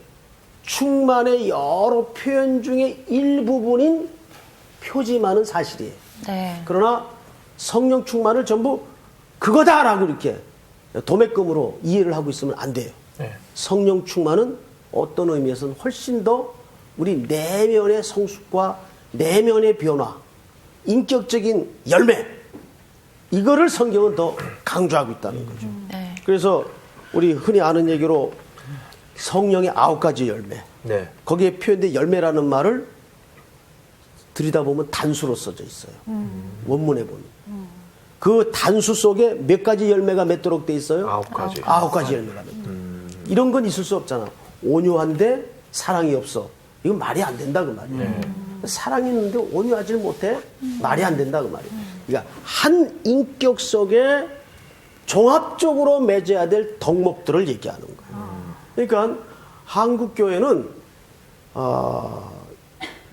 [SPEAKER 5] 충만의 여러 표현 중에 일부분인 표지만은 사실이에요.
[SPEAKER 3] 네.
[SPEAKER 5] 그러나 성령 충만을 전부 그거다라고 이렇게 도매금으로 이해를 하고 있으면 안 돼요.
[SPEAKER 2] 네.
[SPEAKER 5] 성령 충만은 어떤 의미에서는 훨씬 더 우리 내면의 성숙과 내면의 변화, 인격적인 열매, 이거를 성경은 더 강조하고 있다는 거죠.
[SPEAKER 3] 네.
[SPEAKER 5] 그래서 우리 흔히 아는 얘기로 성령의 9가지 열매,
[SPEAKER 2] 네.
[SPEAKER 5] 거기에 표현된 열매라는 말을 들여다보면 단수로 써져 있어요. 원문에 보면. 그 단수 속에 몇 가지 열매가 맺도록 돼 있어요?
[SPEAKER 2] 9가지.
[SPEAKER 5] 9가지 열매가 맺도록. 이런 건 있을 수 없잖아. 온유한데 사랑이 없어. 이건 말이 안 된다 그 말이에요. 사랑이 있는데 온유하지 못해? 말이 안 된다 그 말이에요. 그러니까 한 인격 속에 종합적으로 맺어야 될 덕목들을 얘기하는 거예요. 그러니까 한국 교회는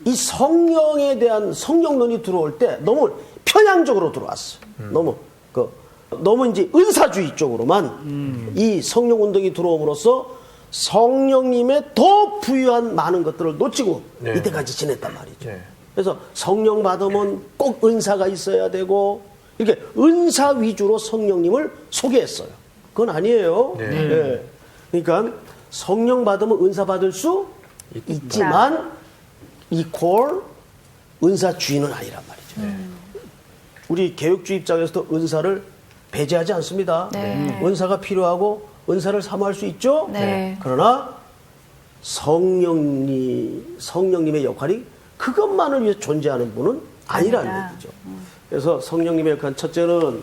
[SPEAKER 5] 이 성령에 대한 성령론이 들어올 때 너무 편향적으로 들어왔어요. 너무 이제 은사주의 쪽으로만 이 성령 운동이 들어옴으로써 성령님의 더 부유한 많은 것들을 놓치고
[SPEAKER 2] 네.
[SPEAKER 5] 이때까지 지냈단 말이죠.
[SPEAKER 2] 네.
[SPEAKER 5] 그래서 성령 받으면 꼭 은사가 있어야 되고 이렇게 은사 위주로 성령님을 소개했어요. 그건 아니에요.
[SPEAKER 2] 네.
[SPEAKER 5] 네. 그러니까 성령 받으면 은사 받을 수 있지만 이퀄 은사 주인은 아니란 말이죠. 우리 개혁주의 입장에서도 은사를 배제하지 않습니다.
[SPEAKER 3] 네.
[SPEAKER 5] 은사가 필요하고 은사를 사모할 수 있죠.
[SPEAKER 3] 네.
[SPEAKER 5] 그러나 성령님의 역할이 그것만을 위해 존재하는 분은 아니라는 얘기죠. 그래서 성령님의 역할은 첫째는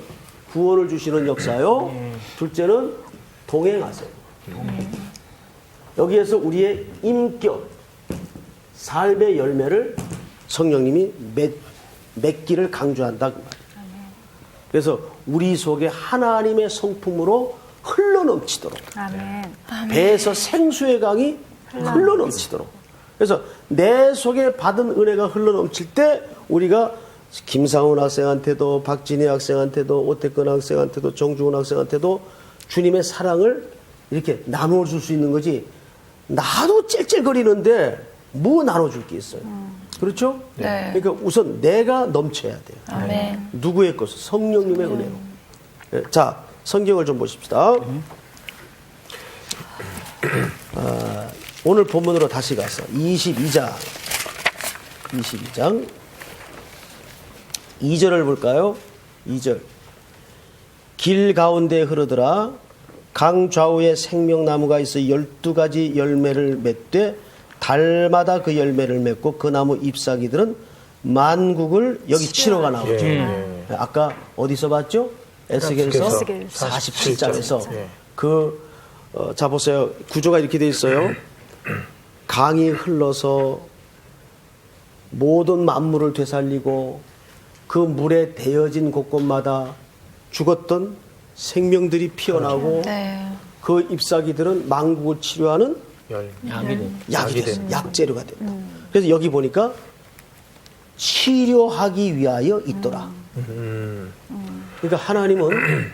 [SPEAKER 5] 구원을 주시는 역사요. 둘째는 동행하세요. 여기에서 우리의 인격, 삶의 열매를 성령님이 맺기를 강조한다 그 말이에요. 그래서 우리 속에 하나님의 성품으로 흘러넘치도록
[SPEAKER 7] 아멘.
[SPEAKER 5] 배에서 생수의 강이 흘러넘치도록. 그래서 내 속에 받은 은혜가 흘러넘칠 때 우리가 김상훈 학생한테도 박진희 학생한테도 오태근 학생한테도 정중훈 학생한테도 주님의 사랑을 이렇게 나누어 줄 수 있는 거지. 나도 찔찔거리는데 뭐 나눠줄 게 있어요. 그렇죠?
[SPEAKER 3] 네.
[SPEAKER 5] 그러니까 우선 내가 넘쳐야 돼요.
[SPEAKER 3] 아멘.
[SPEAKER 5] 누구의 것을? 성령님의 은혜로. 네, 자, 성경을 좀 보십시다. 오늘 본문으로 다시 가서 22장 2절을 볼까요? 2절. 길 가운데 흐르더라. 강 좌우에 생명나무가 있어 12가지 열매를 맺되 달마다 그 열매를 맺고 그 나무 잎사귀들은 만국을 여기 치료가 나오죠. 아까 어디서 봤죠? 에스겔서 47장에서 자 보세요. 구조가 이렇게 돼 있어요. 강이 흘러서 모든 만물을 되살리고 그 물에 데여진 곳곳마다 죽었던 생명들이 피어나고
[SPEAKER 3] 네.
[SPEAKER 5] 그 잎사귀들은 만국을 치료하는
[SPEAKER 2] 약이
[SPEAKER 5] 됐어. 약재료가 됐다. 그래서 여기 보니까 치료하기 위하여 있더라. 그러니까 하나님은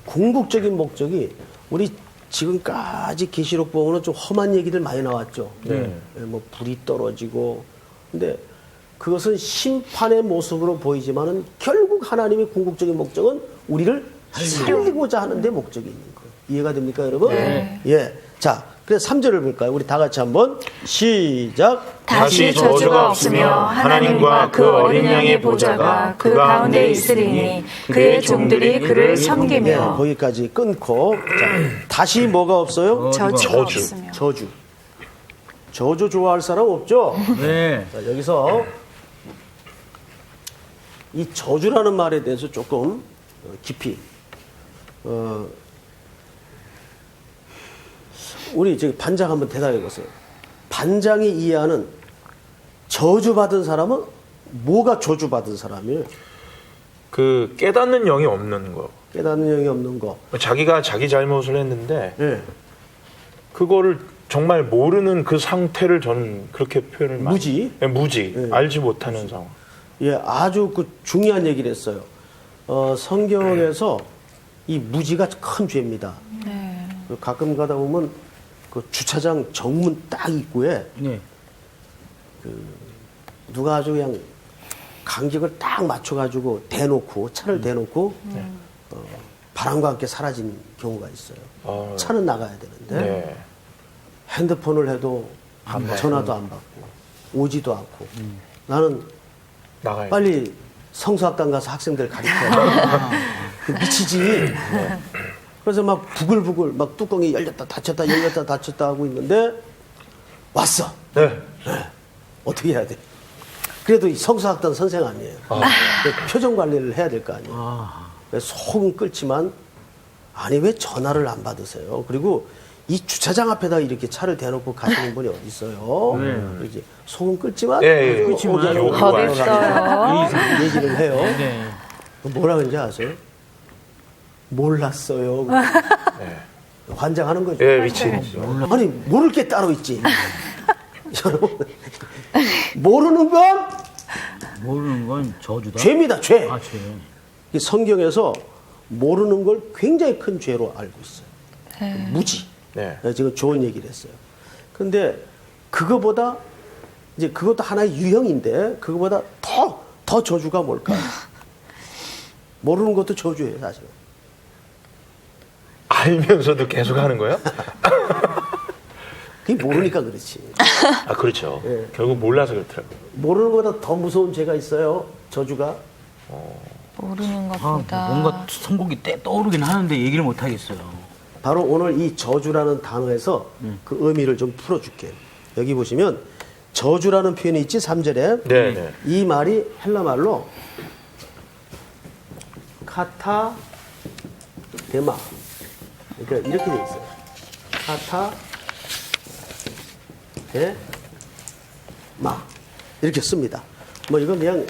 [SPEAKER 5] 궁극적인 목적이 우리 지금까지 계시록 보면은 좀 험한 얘기들 많이 나왔죠. 뭐 불이 떨어지고. 근데 그것은 심판의 모습으로 보이지만은 결국 하나님의 궁극적인 목적은 우리를 살리고자 하는 데 목적이 있는 거예요. 이해가 됩니까, 여러분?
[SPEAKER 3] 네.
[SPEAKER 5] 예. 자, 그래서 3절을 볼까요? 우리 다 같이 한번 시작.
[SPEAKER 1] 다시 저주가 없으며 하나님과 그 어린 양의 보좌가 그 가운데 있으리니 그의 종들이 그를
[SPEAKER 5] 네,
[SPEAKER 1] 섬기며.
[SPEAKER 5] 거기까지 끊고 자, 다시 뭐가 없어요?
[SPEAKER 7] 저주가 없으며.
[SPEAKER 5] 저주 좋아할 사람 없죠?
[SPEAKER 8] 네.
[SPEAKER 5] 자, 여기서 이 저주라는 말에 대해서 조금 깊이 우리 저기 반장 한번 대답해 보세요. 반장이 이해하는 저주받은 사람은 뭐가 저주받은 사람이에요?
[SPEAKER 2] 그 깨닫는 영이 없는 거.
[SPEAKER 5] 깨닫는 영이 없는 거.
[SPEAKER 2] 자기가 자기 잘못을 했는데
[SPEAKER 5] 예.
[SPEAKER 2] 그거를 정말 모르는 그 상태를 저는 그렇게 표현을 많이
[SPEAKER 5] 무지?
[SPEAKER 2] 네, 무지.
[SPEAKER 5] 네.
[SPEAKER 2] 알지 못하는 상황.
[SPEAKER 5] 예, 아주 그 중요한 얘기를 했어요. 성경에서 이 무지가 큰 죄입니다.
[SPEAKER 3] 네.
[SPEAKER 5] 가끔 가다 보면 그 주차장 정문 딱 입구에
[SPEAKER 8] 네.
[SPEAKER 5] 누가 아주 그냥 간격을 딱 맞춰가지고 대놓고 차를 대놓고 바람과 함께 사라진 경우가 있어요. 차는 나가야 되는데
[SPEAKER 2] 네.
[SPEAKER 5] 핸드폰을 해도 전화도 안 받고 오지도 않고 나는
[SPEAKER 2] 나가요.
[SPEAKER 5] 빨리 성서학당 가서 학생들 가르쳐. 미치지. 네. 그래서 막 부글부글 막 뚜껑이 열렸다 닫혔다 열렸다 닫혔다 하고 있는데 왔어.
[SPEAKER 2] 네.
[SPEAKER 5] 어떻게 해야 돼? 그래도 이 성서학당 선생 아니에요. 표정 관리를 해야 될 거 아니에요. 속은 끓지만 아니 왜 전화를 안 받으세요? 그리고 이 주차장 앞에다 이렇게 차를 대놓고 가시는 분이 어디 있어요? 이제 속은 끓지만
[SPEAKER 3] 어디 있어요?
[SPEAKER 5] 얘기를 해요.
[SPEAKER 8] 네.
[SPEAKER 5] 뭐라 그런지 아세요? 몰랐어요. 환장하는 거죠.
[SPEAKER 2] 예, 미친.
[SPEAKER 5] 아니 모를 게 따로 있지. 여러분 모르는 건
[SPEAKER 8] 모르는 건 저주다.
[SPEAKER 5] 죄입니다. 죄.
[SPEAKER 8] 아, 죄.
[SPEAKER 5] 이 성경에서 모르는 걸 굉장히 큰 죄로 알고 있어요. 무지.
[SPEAKER 2] 네.
[SPEAKER 5] 지금 좋은 얘기를 했어요. 그런데 그거보다 이제 그것도 하나의 유형인데 그거보다 더 저주가 뭘까요? 모르는 것도 저주예요, 사실은.
[SPEAKER 2] 알면서도 계속 하는 거예요?
[SPEAKER 5] 그게 모르니까 그렇지.
[SPEAKER 2] 아, 그렇죠.
[SPEAKER 5] 예.
[SPEAKER 2] 결국 몰라서 그렇더라고요.
[SPEAKER 5] 모르는 것보다 더 무서운 죄가 있어요. 저주가.
[SPEAKER 3] 모르는
[SPEAKER 8] 아,
[SPEAKER 3] 것보다.
[SPEAKER 8] 뭔가 선곡이 떠오르긴 하는데 얘기를 못 하겠어요.
[SPEAKER 5] 바로 오늘 이 저주라는 단어에서 그 의미를 좀 풀어줄게요. 여기 보시면 저주라는 표현이 있지 3절에
[SPEAKER 2] 네, 네.
[SPEAKER 5] 이 말이 헬라 말로 카타 데마 그러니까 이렇게 돼 있어요. 카타 데마 이렇게 씁니다. 뭐 이건 그냥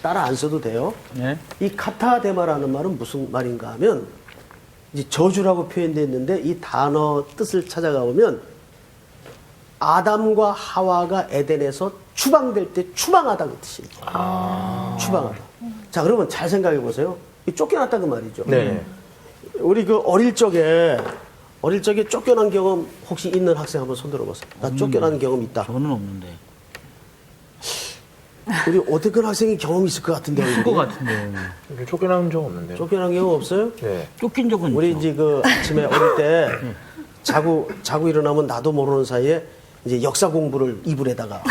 [SPEAKER 5] 따라 안 써도 돼요.
[SPEAKER 8] 네.
[SPEAKER 5] 이 카타 데마라는 말은 무슨 말인가 하면 이제 저주라고 표현되어 있는데 이 단어 뜻을 찾아가 보면 아담과 하와가 에덴에서 추방될 때 추방하다 그 뜻이에요. 추방하다. 자, 그러면 잘 생각해 보세요. 이 쫓겨났다 그 말이죠.
[SPEAKER 2] 네.
[SPEAKER 5] 우리 그 어릴 적에 쫓겨난 경험 혹시 있는 학생 한번 손 들어보세요. 나 쫓겨난 경험 있다.
[SPEAKER 8] 저는 없는데.
[SPEAKER 5] 우리 오태근 학생이 경험이 있을 것 같은데.
[SPEAKER 8] 있을 것 같은데.
[SPEAKER 2] 쫓겨난 적 없는데요.
[SPEAKER 5] 쫓겨난 경험 없어요?
[SPEAKER 2] 네.
[SPEAKER 8] 쫓긴 적은
[SPEAKER 5] 우리
[SPEAKER 8] 있죠.
[SPEAKER 5] 이제 그 아침에 어릴 때 자고 일어나면 나도 모르는 사이에 이제 역사 공부를 이불에다가.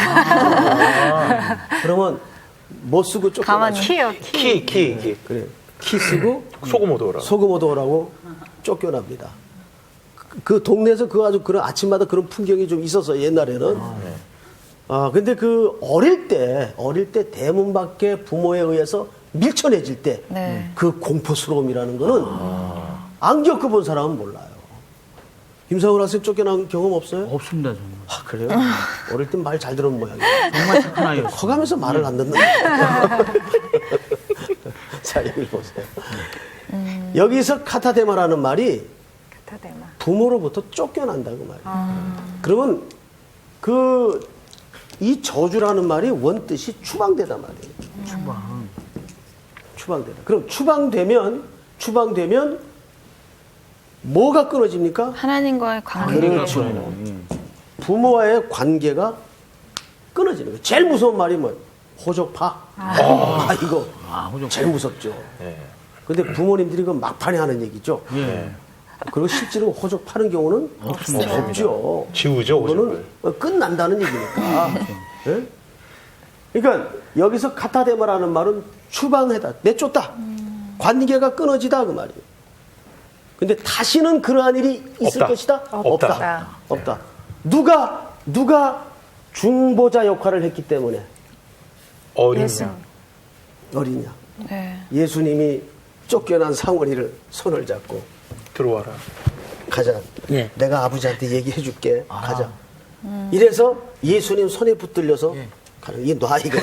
[SPEAKER 5] 그러면 뭐 쓰고 쫓겨나죠?
[SPEAKER 2] 키.
[SPEAKER 5] 그래. 키 쓰고
[SPEAKER 2] 소금 오도라.
[SPEAKER 5] 소금 얻어오라고 쫓겨납니다. 그 동네에서 그 아주 그런 아침마다 그런 풍경이 좀 있었어요, 옛날에는. 근데 그 어릴 때 대문 밖에 부모에 의해서 밀쳐내질 때
[SPEAKER 3] 네.
[SPEAKER 5] 그 공포스러움이라는 거는 안 겪어본 사람은 몰라요. 김상훈 학생 쫓겨난 경험 없어요?
[SPEAKER 8] 없습니다, 저는.
[SPEAKER 5] 아, 그래요? 어릴 땐 말 잘 들은 모양이에요.
[SPEAKER 8] 정말 착한 아이였어요.
[SPEAKER 5] 커가면서 말을 안 듣는. 자, 여기 보세요. 여기서 카타데마라는 말이
[SPEAKER 7] 카타데마.
[SPEAKER 5] 부모로부터 쫓겨난다고 말이에요. 그러면 이 저주라는 말이 원뜻이 추방되다 말이에요. 추방되다. 그럼 추방되면 뭐가 끊어집니까?
[SPEAKER 3] 하나님과의 관계.
[SPEAKER 5] 그렇죠. 부모와의 관계가 끊어지는 거예요. 제일 무서운 말이 뭐예요? 호족파. 이거
[SPEAKER 8] 호족파.
[SPEAKER 5] 제일 무섭죠.
[SPEAKER 2] 네.
[SPEAKER 5] 근데 부모님들이 그 막판에 하는 얘기죠.
[SPEAKER 8] 예.
[SPEAKER 5] 그리고 실제로 호적 파는 경우는 없죠.
[SPEAKER 2] 지우죠,
[SPEAKER 5] 그거는 끝난다는 얘기니까. 예? 그러니까 여기서 카타데마라는 말은 추방하다, 내쫓다, 관계가 끊어지다 그 말이에요. 근데 다시는 그러한 일이 있을
[SPEAKER 2] 없다.
[SPEAKER 5] 것이다?
[SPEAKER 2] 없다.
[SPEAKER 5] 없다. 누가 중보자 역할을 했기 때문에
[SPEAKER 2] 어린냐.
[SPEAKER 5] 어리냐.
[SPEAKER 3] 네.
[SPEAKER 5] 예수님이 쫓겨난 상원이를 손을 잡고
[SPEAKER 2] 들어와라.
[SPEAKER 5] 가자.
[SPEAKER 8] 예.
[SPEAKER 5] 내가 아버지한테 얘기해 줄게. 가자. 이래서 예수님 손에 붙들려서 가는. 이게 놔, 이거.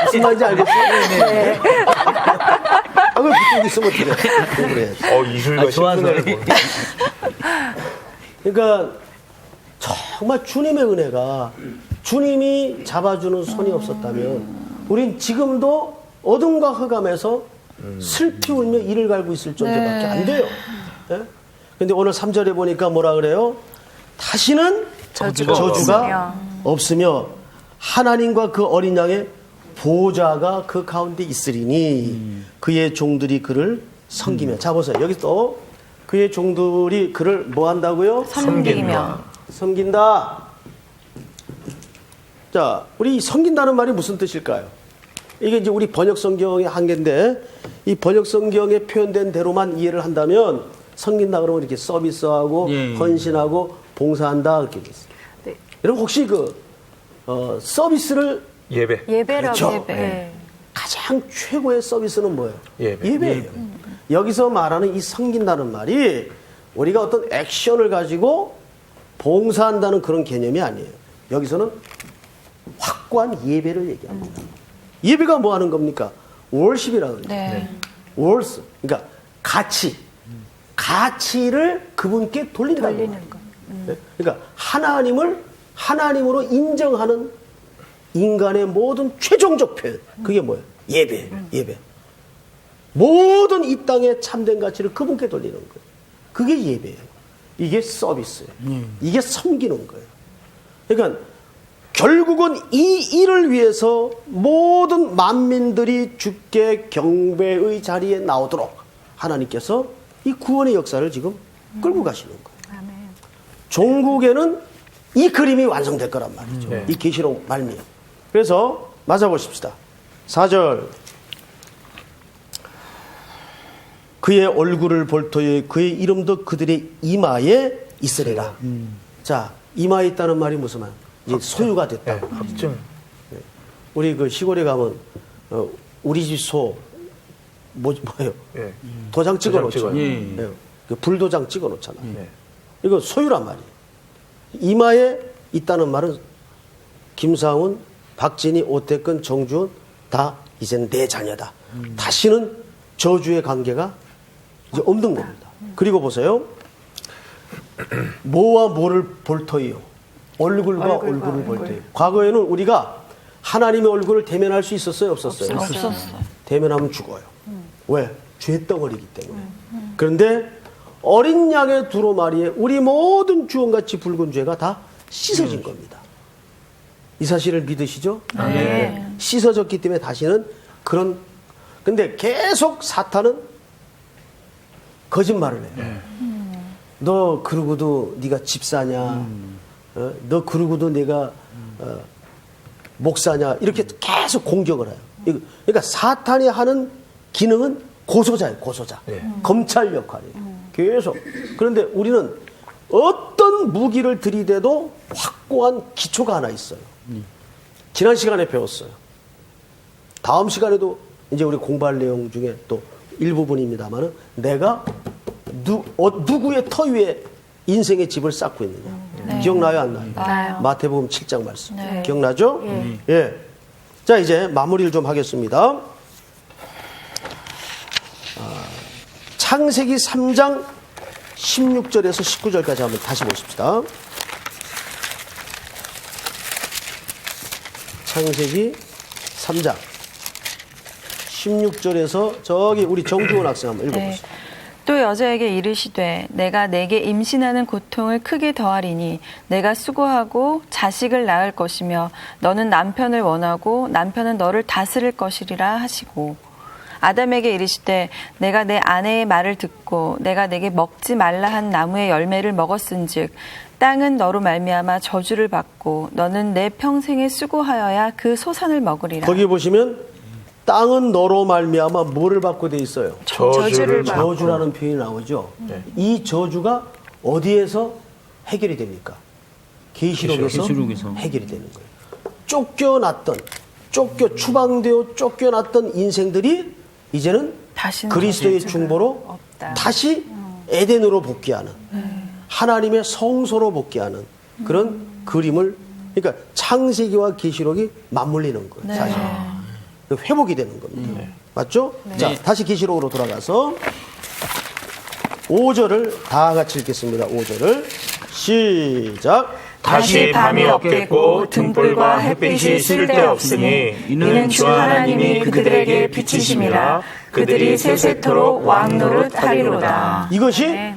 [SPEAKER 5] 무슨 말인지 알겠어요? 네. 왜 붙들고 있으면 어떡해. 그래.
[SPEAKER 2] 이술과
[SPEAKER 8] 좋아서.
[SPEAKER 2] 신분을 모르
[SPEAKER 5] 그러니까 정말 주님의 은혜가 주님이 잡아주는 손이 없었다면 우린 지금도 어둠과 흑암에서 슬피 울며 이를 갈고 있을 존재밖에 안 돼요. 그런데 오늘 3절에 보니까 뭐라 그래요? 다시는 저주가 없으며 하나님과 그 어린 양의 보좌가 그 가운데 있으리니 그의 종들이 그를 섬기며. 자 보세요. 여기 또 그의 종들이 그를 뭐 한다고요? 섬긴다. 자, 우리 섬긴다는 말이 무슨 뜻일까요? 이게 이제 우리 번역 성경의 한계인데 이 번역 성경에 표현된 대로만 이해를 한다면 섬긴다 그러면 이렇게 서비스하고 헌신하고 봉사한다 이렇게 돼 있어요.
[SPEAKER 7] 네.
[SPEAKER 5] 여러분 혹시 서비스를
[SPEAKER 2] 예배라고.
[SPEAKER 5] 그렇죠.
[SPEAKER 7] 네.
[SPEAKER 5] 가장 최고의 서비스는 뭐예요?
[SPEAKER 2] 예배예요.
[SPEAKER 5] 여기서 말하는 이 섬긴다는 말이 우리가 어떤 액션을 가지고 봉사한다는 그런 개념이 아니에요. 여기서는 확고한 예배를 얘기합니다. 예배가 뭐 하는 겁니까? 월십이라고 그래요.
[SPEAKER 3] 네.
[SPEAKER 5] 월스. 그러니까 가치를 그분께 돌린다는 거예요. 네? 그러니까 하나님으로 인정하는 인간의 모든 최종적 표현. 그게 뭐예요? 예배. 모든 이 땅의 참된 가치를 그분께 돌리는 거예요. 그게 예배예요. 이게 서비스예요. 이게 섬기는 거예요. 그러니까 결국은 이 일을 위해서 모든 만민들이 주께 경배의 자리에 나오도록 하나님께서 이 구원의 역사를 지금 끌고 가시는 거예요.
[SPEAKER 7] 아멘.
[SPEAKER 5] 종국에는 이 그림이 완성될 거란 말이죠. 이 계시록 말미에. 그래서 맞아보십시다. 4절. 그의 얼굴을 볼 터에 그의 이름도 그들의 이마에 있으리라. 자, 이마에 있다는 말이 무슨 말? 이제 소유가 됐다.
[SPEAKER 2] 네, 확증.
[SPEAKER 5] 우리 그 시골에 가면 우리 집 소 뭐예요?
[SPEAKER 2] 예.
[SPEAKER 5] 도장 찍어놓죠.
[SPEAKER 8] 예.
[SPEAKER 5] 그 불도장 찍어놓잖아요. 이거 소유란 말이에요. 이마에 있다는 말은 김상훈, 박진희, 오태근, 정주원 다 이제는 내 자녀다. 다시는 저주의 관계가 이제 없는 겁니다. 그리고 보세요. 뭐와 뭐를 볼 터이요? 얼굴과 얼굴을 볼 터이요. 과거에는 우리가 하나님의 얼굴을 대면할 수 있었어요? 없었어요?
[SPEAKER 3] 없었어요.
[SPEAKER 5] 대면하면 죽어요. 왜? 죄덩어리이기 때문에. 그런데 어린 양의 두루마리에 우리 모든 주홍같이 붉은 죄가 다 씻어진 겁니다. 이 사실을 믿으시죠? 네. 씻어졌기 때문에 다시는 그런, 근데 계속 사탄은 거짓말을 해요. 너 그러고도 네가 집사냐? 너 그러고도 내가 목사냐? 이렇게 계속 공격을 해요. 그러니까 사탄이 하는 기능은 고소자예요, 고소자. 검찰 역할이에요. 계속. 그런데 우리는 어떤 무기를 들이대도 확고한 기초가 하나 있어요. 지난 시간에 배웠어요. 다음 시간에도 이제 우리 공부할 내용 중에 또 일부분입니다만은 내가 누구의 터 위에 인생의 집을 쌓고 있느냐. 기억나요, 안 나요?
[SPEAKER 7] 나요.
[SPEAKER 5] 마태복음 7장 말씀. 기억나죠? 예. 자, 이제 마무리를 좀 하겠습니다. 창세기 3장 16절에서 19절까지 한번 다시 보십시다. 창세기 3장 16절에서 저기 우리 정주원 학생 한번 읽어보시죠.
[SPEAKER 3] 또 여자에게 이르시되 내가 내게 임신하는 고통을 크게 더하리니 내가 수고하고 자식을 낳을 것이며 너는 남편을 원하고 남편은 너를 다스릴 것이리라 하시고 아담에게 이르시되 내가 내 아내의 말을 듣고 내가 내게 먹지 말라 한 나무의 열매를 먹었은즉 땅은 너로 말미암아 저주를 받고 너는 내 평생에 수고하여야 그 소산을 먹으리라.
[SPEAKER 5] 거기 보시면 땅은 너로 말미암아 뭐를 받고 돼 있어요?
[SPEAKER 7] 저주를 받고.
[SPEAKER 5] 저주라는 표현이 나오죠. 이 저주가 어디에서 해결이 됩니까? 계시록에서 해결이 되는 거예요. 추방되어 쫓겨났던 인생들이 이제는
[SPEAKER 3] 다시는
[SPEAKER 5] 그리스도의 중보로
[SPEAKER 7] 없다.
[SPEAKER 5] 다시 에덴으로 복귀하는 하나님의 성소로 복귀하는 그런 그림을, 그러니까 창세기와 계시록이 맞물리는 거예요. 사실 회복이 되는 겁니다. 맞죠? 자, 다시 계시록으로 돌아가서 5절을 다 같이 읽겠습니다. 5절을 시작.
[SPEAKER 1] 다시 밤이 없겠고 등불과 햇빛이 쓸데없으니 이는 주 하나님이 그들에게 비치심이라 그들이 세세토록 왕노릇 하리로다.
[SPEAKER 5] 이것이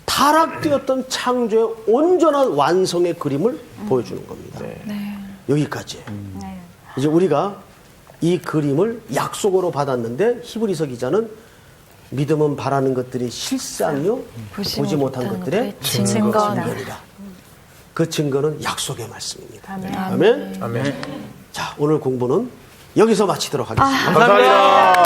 [SPEAKER 5] 타락되었던 창조의 온전한 완성의 그림을 보여주는 겁니다. 여기까지. 이제 우리가 이 그림을 약속으로 받았는데 히브리서 기자는 믿음은 바라는 것들이 실상이요 보지 못한 것들의 증거니라. 그 증거는 약속의 말씀입니다. 아멘.
[SPEAKER 2] 아멘.
[SPEAKER 5] 자, 오늘 공부는 여기서 마치도록 하겠습니다.
[SPEAKER 2] 감사합니다.